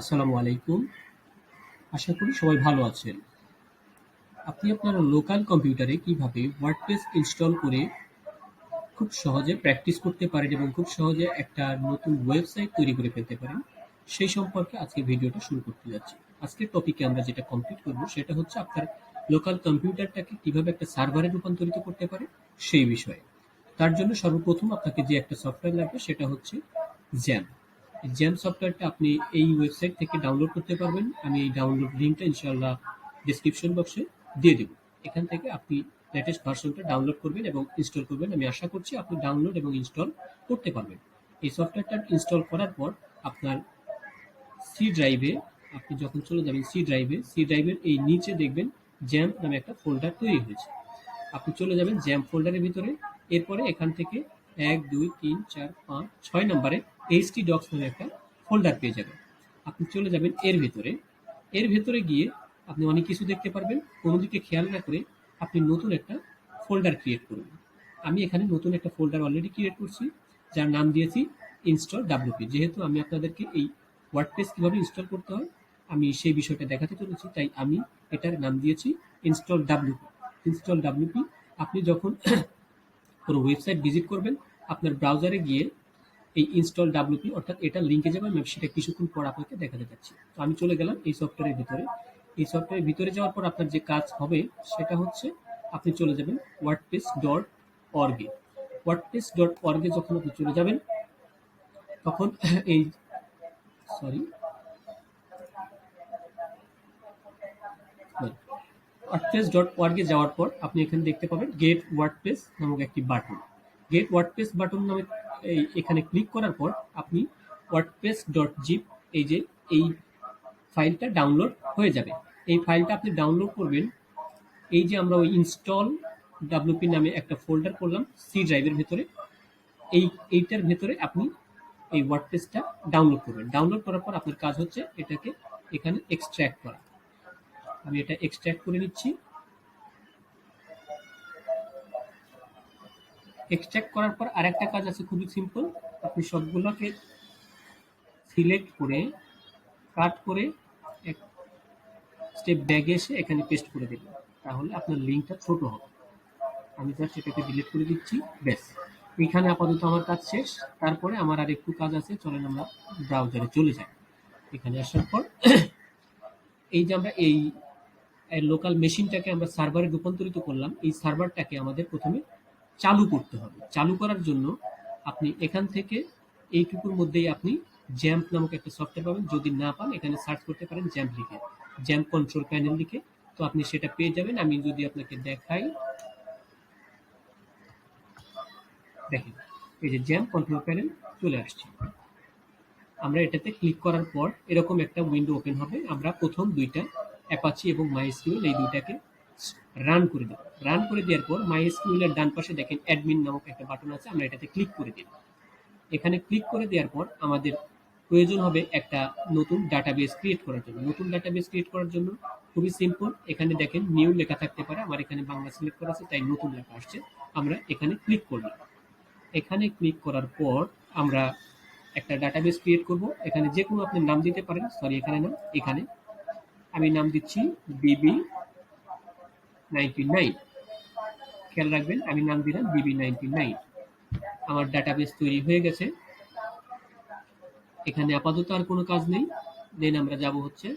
আসসালামু আলাইকুম। আশা করি সবাই ভালো আছেন। আপনি আপনার লোকাল কম্পিউটারে কিভাবে ওয়ার্ডপ্রেস ইনস্টল করে খুব সহজে প্র্যাকটিস করতে পারেন এবং খুব সহজে একটা নতুন ওয়েবসাইট তৈরি করে ফেলতে পারেন, সেই সম্পর্কে আজকে ভিডিওটা শুরু করতে যাচ্ছি। আজকের টপিকে আমরা যেটা কমপ্লিট করব সেটা হচ্ছে আপনার লোকাল কম্পিউটারটাকে কিভাবে একটা সার্ভারে রূপান্তরিত করতে পারে সেই বিষয়ে। তার জন্য সর্বপ্রথম আপনাকে যে একটা সফটওয়্যার লাগবে সেটা হচ্ছে জ্যাম্প। জ্যাম্প সফটওয়্যারটা আপনি এই ওয়েবসাইট থেকে ডাউনলোড করতে পারবেন। আমি এই ডাউনলোড লিঙ্কটা ইনশাআল্লাহ ডেসক্রিপশন বক্সে দিয়ে দেব। এখান থেকে আপনি লেটেস্ট ভার্সনটা ডাউনলোড করবেন এবং ইনস্টল করবেন। আমি আশা করছি আপনি ডাউনলোড এবং ইনস্টল করতে পারবেন। এই সফটওয়্যারটা ইনস্টল করার পর আপনার সি ড্রাইভে আপনি যখন চলে যাবেন সি ড্রাইভের এই নিচে দেখবেন জ্যাম্প নামে একটা ফোল্ডার তৈরি হয়েছে। আপনি চলে যাবেন জ্যাম্প ফোল্ডারের ভিতরে। এরপরে এখান থেকে 1 2 3 4 5 6 নম্বরে htdocs নামে একটা ফোল্ডার পেয়ে যাবেন। আপনি চলে যাবেন এর ভেতরে গিয়ে আপনি অনেক কিছু দেখতে পারবেন। কোনো দিকে খেয়াল না করে আপনি নতুন একটা ফোল্ডার ক্রিয়েট করুন। আমি এখানে নতুন একটা ফোল্ডার অলরেডি ক্রিয়েট করছি, যার নাম দিয়েছি ইনস্টল ডাব্লিউপি। যেহেতু আমি আপনাদেরকে এই ওয়ার্ডপ্রেস কিভাবে ইনস্টল করতে হয় আমি সেই বিষয়টা দেখাতে চলেছি, তাই আমি এটার নাম দিয়েছি ইনস্টল ডাব্লিউপি। ইনস্টল ডাব্লিউপি আপনি যখন কোনো ওয়েবসাইট ভিজিট করবেন, আপনার ব্রাউজারে গিয়ে এই ইনস্টল ডাব্লিউপি অর্থাৎ এটার লিঙ্কে যাবেন। আমি সেটা কিছুক্ষণ পর আপনাকে দেখাতে যাচ্ছি। তো আমি চলে গেলাম এই সফটওয়্যারের ভিতরে। এই সফটওয়্যারের ভিতরে যাওয়ার পর আপনার যে কাজ হবে সেটা হচ্ছে আপনি চলে যাবেন wordpress.org-এ। wordpress.org-এ যখন আপনি চলে যাবেন তখন এই সরি wordpress.org-এ যাওয়ার পর আপনি এখানে দেখতে পাবেন গেট ওয়ার্ডপ্রেস নামক একটি বাটন। গেট ওয়ার্ডপ্রেস বাটন নামে এখানে ক্লিক করার পর আপনি wordpress.zip এই ফাইলটা ডাউনলোড হয়ে যাবে। এই ফাইলটা আপনি ডাউনলোড করবেন। এই যে আমরা ওই ইনস্টল ডাব্লিউপি নামে একটা ফোল্ডার করলাম সি ড্রাইভের ভেতরে, এইটার ভেতরে আপনি এই ওয়ার্ডপ্রেসটা ডাউনলোড করবেন। ডাউনলোড করার পর আপনার কাজ হচ্ছে এটাকে এখানে এক্সট্র্যাক্ট করা। আমি এটা এক্সট্র্যাক্ট করে নিচ্ছি। এক্সট্র্যাক্ট করার পর আরেকটা কাজ আছে, খুবই সিম্পল। আপনি সবগুলোকে সিলেক্ট করে কাট করে এক স্টেপ ব্যাগে এসে এখানে পেস্ট করে দেবেন, তাহলে আপনার লিঙ্কটা ছোট হবে। আমি জাস্ট এটাকে ডিলিট করে দিচ্ছি, ব্যাস। এখানে আপাতত আমার কাজ শেষ। তারপরে আমার আর একটু কাজ আছে, চলেন আমরা ব্রাউজারে চলে যাই। এখানে আসার পর এই যে আমরা এই লোকাল মেশিনটাকে আমরা সার্ভারে রূপান্তরিত করলাম, এই সার্ভারটাকে আমাদের প্রথমে চালু করতে হবে। চালু করার জন্য আপনি এখান থেকে এইটুকুর মধ্যেই আপনি জ্যাম্প নামক একটা সফটওয়্যার পাবেন। যদি না পান এখানে সার্চ করতে পারেন জ্যাম্প লিখে, জ্যাম্প কন্ট্রোল প্যানেল লিখে, তো আপনি সেটা পেয়ে যাবেন। আমি যদি আপনাকে দেখাই, দেখেন এই যে জ্যাম্প কন্ট্রোল প্যানেল চলে আসছে। আমরা এটাতে ক্লিক করার পর এরকম একটা উইন্ডো ওপেন হবে। আমরা প্রথম দুইটা অ্যাপাচি এবং মাইএসকিউএল এই দুইটাকে রান করে দেব। রান করে দেওয়ার পর মাইএসকিউএল এর ডান পাশে দেখেন অ্যাডমিন নামক একটা বাটন আছে, আমরা এটাতে ক্লিক করে দেব। এখানে ক্লিক করে দেওয়ার পর আমাদের প্রয়োজন হবে একটা নতুন ডাটাবেস ক্রিয়েট করার জন্য। নতুন ডাটাবেস ক্রিয়েট করার জন্য খুবই সিম্পল। এখানে দেখেন নিউ লেখা থাকতে পারে, আমার এখানে বাংলা সিলেক্ট করা আছে তাই নতুন লেখা আসছে। আমরা এখানে ক্লিক করলাম। এখানে ক্লিক করার পর আমরা একটা ডাটাবেস ক্রিয়েট করব। এখানে যে কোনো আপনি নাম দিতে পারেন, সরি এখানে না, এখানে আমি নাম দিচ্ছি BB99। খেয়াল রাখবেন আমি নাম দিলাম BB99। আমার ডাটাবেস তৈরি হয়ে গেছে। এখানে আপাতত আর কোনো কাজ নেই। দেন আমরা যাব হচ্ছে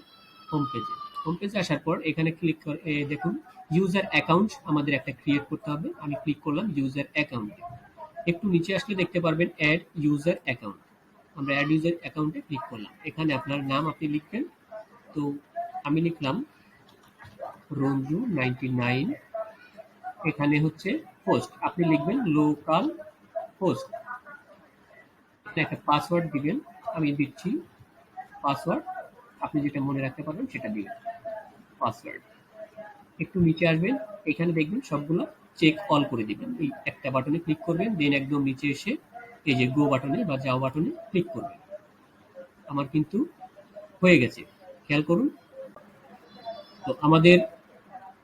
হোম পেজে। হোম পেজে আসার পর এখানে ক্লিক করে দেখুন ইউজার অ্যাকাউন্ট আমাদের একটা ক্রিয়েট করতে হবে। আমি ক্লিক করলাম ইউজার অ্যাকাউন্টে। একটু নিচে আসলে দেখতে পারবেন অ্যাড ইউজার অ্যাকাউন্ট। আমরা অ্যাড ইউজার অ্যাকাউন্টে ক্লিক করলাম। এখানে আপনার নাম আপনি লিখবেন। তো আমি লিখলাম রঞ্জু99। এখানে হচ্ছে হোস্ট, আপনি লিখবেন লোকাল হোস্ট। একটা পাসওয়ার্ড দিবেন, আমি দিচ্ছি পাসওয়ার্ড। আপনি যেটা মনে রাখতে পারবেন সেটা দিবেন পাসওয়ার্ড। একটু নিচে আসবেন, এখানে দেখবেন সবগুলো চেক অল করে দিবেন। এই একটা বাটনে ক্লিক করবেন, দেন একদম নিচে এসে এই যে গো বাটনে বা যাও বাটনে ক্লিক করবেন। আমার কিন্তু হয়ে গেছে, খেয়াল করুন। তো আমাদের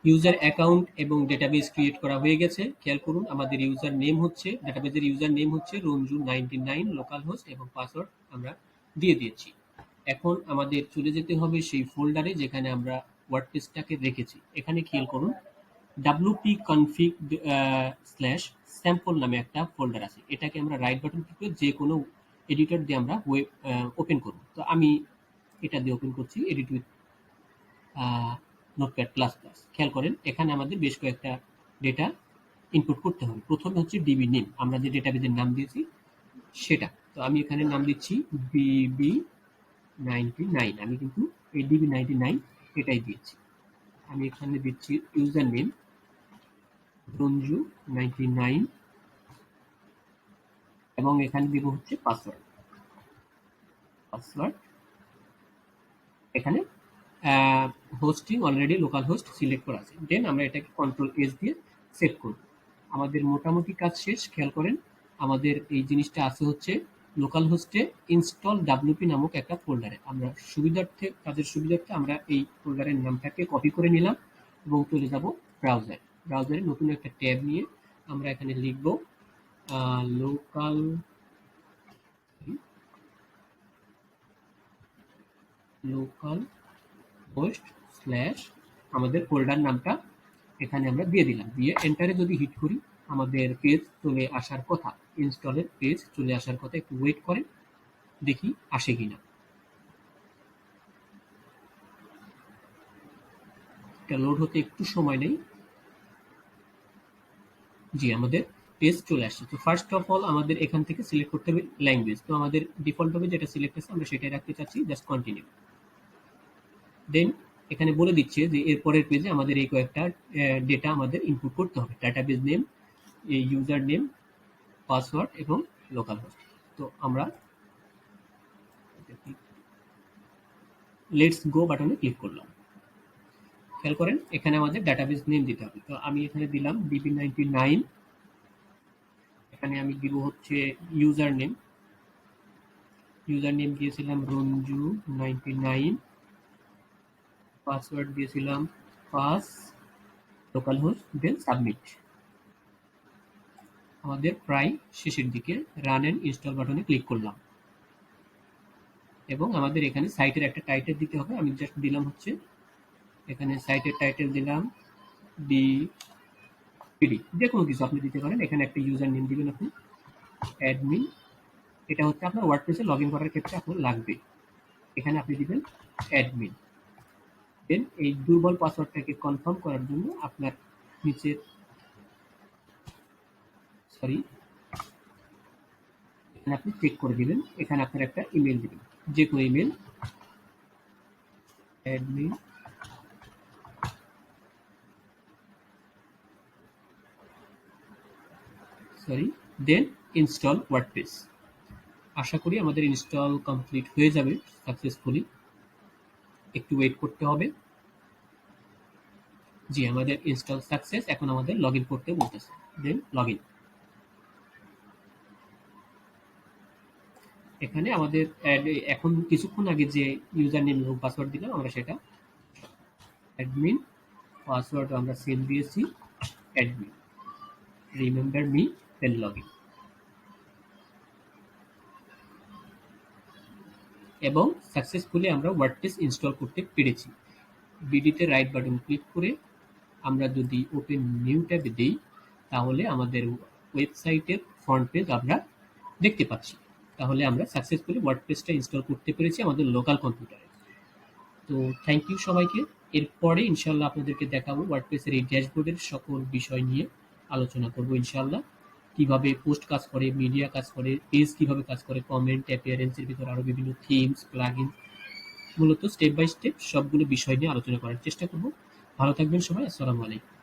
ইউজার অ্যাকাউন্ট এবং ডেটাবেস ক্রিয়েট করা হয়ে গেছে। খেয়াল করুন আমাদের ইউজার নেম হচ্ছে, ডেটাবেসের ইউজার নেম হচ্ছে রঞ্জু99 লোকাল হোস্ট এবং পাসওয়ার্ড আমরা দিয়ে দিয়েছি। এখন আমাদের চলে যেতে হবে সেই ফোল্ডারে যেখানে আমরা ওয়ার্ডপ্রেসটাকে রেখেছি। এখানে খেয়াল করুন wp-config/sample নামে একটা ফোল্ডার আছে। এটাকে আমরা রাইট বাটন ক্লিক করে যে কোনো এডিটর দিয়ে আমরা ওপেন করব। তো আমি এটা দিয়ে ওপেন করছি, edit with notepad plus plus. খেয়াল করেন এখানে আমাদের বেশ কয়েকটা ডেটা ইনপুট করতে হবে। প্রথমে হচ্ছে ডিবি নেম, আমরা যে ডেটাবেজের নাম দিয়েছি সেটা। তো আমি এখানে নাম দিচ্ছি DB99। আমি কিন্তু এই DB99 এটাই দিয়েছি। আমি এখানে দিচ্ছি ইউজার নেম রঞ্জু99 এবং এখানে দিব হচ্ছে পাসওয়ার্ড। এখানে hosting already local host select করা আছে। দেন আমরা এটাকে কন্ট্রোল-S দিয়ে সেভ করব। আমাদের মোটামুটি কাজ শেষ। খেয়াল করেন আমাদের এই জিনিসটা আছে হচ্ছে লোকাল হোস্টে ইনস্টল ডাব্লিউপি নামক একটা ফোল্ডারে। আমরা কাজের সুবিধার্থে আমরা এই ফোল্ডারের নামটাকে কপি করে নিলাম এবং চলে যাব ব্রাউজারে নতুন একটা ট্যাব নিয়ে আমরা এখানে লিখব লোকাল হোস্ট স্ল্যাশ আমাদের ফোল্ডার নামটা এখানে আমরা দিয়ে দিলাম। দিয়ে এন্টারে যদি হিট করি আমাদের পেজ চলে আসার কথা, ইনস্টলের পেজ চলে আসার কথা। একটু ওয়েট করেন, দেখি আসে কিনা। এটা লোড হতে একটু সময় নেই। জি, আমাদের পেজ চলে আসছে। তো ফার্স্ট অফ অল আমাদের এখান থেকে সিলেক্ট করতে হবে ল্যাঙ্গুয়েজ। তো আমাদের ডিফল্ট ভাবে যেটা সিলেক্ট আছে আমরা সেটাই রাখতে চাচ্ছি, জাস্ট কন্টিনিউ। দেন এখানে বলে দিচ্ছে যে এর পরের পেজে আমাদের এই কয়েকটা ডেটা আমাদের ইনপুট করতে হবে, database name, user name, password এবং লোকাল হোস্ট। তো আমরা লেটস গো বাটনে ক্লিক করলাম। খেয়াল করেন এখানে আমাদের ডাটাবেজ নেম দিতে হবে। তো আমি এখানে দিলাম DB99। এখানে আমি দিব হচ্ছে ইউজার নেম দিয়েছিলাম রঞ্জু99, পাসওয়ার্ড দিয়েছিলাম পাস, লোকাল হোস্ট, দেন সাবমিট। আমাদের প্রায় শেষের দিকে রান এন্ড ইনস্টল বাটনে ক্লিক করলাম এবং আমাদের এখানে সাইটের একটা টাইটেল দিতে হবে। আমি জাস্ট দিলাম হচ্ছে এখানে সাইটের টাইটেল দিলাম ডিপিডি, যে কোনো কিছু আপনি দিতে পারেন। এখানে একটা ইউজার নেম দিবেন আপনি, অ্যাডমিন। এটা হচ্ছে আপনার ওয়ার্ডপ্রেসে লগ ইন করার ক্ষেত্রে আপনার লাগবে। এখানে আপনি দিবেন অ্যাডমিন। দেন এই দুর্বল পাসওয়ার্ডটাকে কনফার্ম করার জন্য আপনার নিচের এখানে আপনি চেক করে দিবেন। এখানে আপনার একটা ইমেল দিবেন, যে কোনো ইমেল, অ্যাডমিন দেন ইনস্টল ওয়ার্ডপ্রেস। আশা করি আমাদের ইনস্টল কমপ্লিট হয়ে যাবে সাকসেসফুলি। একটু ওয়েট করতে হবে। জি, আমাদের ইনস্টল সাকসেস। এখন আমাদের লগ ইন করতে বলতেছে, দেন লগ ইন। এখানে আমাদের এখন কিছুক্ষণ আগে যে ইউজার নেম এবং পাসওয়ার্ড দিলাম আমরা সেটা অ্যাডমিন, পাসওয়ার্ড আমরা সেম দিয়েছি admin, remember me, then log in. এবং সাকসেসফুলি আমরা ওয়ার্ডপ্রেস ইনস্টল করতে পেরেছি। বিডিতে রাইট বাটন ক্লিক করে আমরা যদি ওপেন নিউ ট্যাবে দেই তাহলে আমাদের ওয়েবসাইটের ফ্রন্ট পেজ আমরা দেখতে পাচ্ছি। তাহলে আমরা সাকসেসফুলি ওয়ার্ডপ্রেসটা ইনস্টল করতে পেরেছি আমাদের লোকাল কম্পিউটারে। তো থ্যাংক ইউ সবাইকে। এরপরে ইনশাল্লাহ আপনাদেরকে দেখাবো ওয়ার্ডপ্রেসের এই ড্যাশবোর্ডের সকল বিষয় নিয়ে আলোচনা করবো ইনশাল্লাহ। কিভাবে পোস্ট কাজ করে, মিডিয়া কাজ করে, পেজ কিভাবে কাজ করে, কমেন্ট, অ্যাপিয়ারেন্সের ভিতরে আরো বিভিন্ন থিমস, প্লাগইন, মূলত স্টেপ বাই স্টেপ সবগুলো বিষয় নিয়ে আলোচনা করার চেষ্টা করব। ভালো থাকবেন সবাই। আসসালামু আলাইকুম।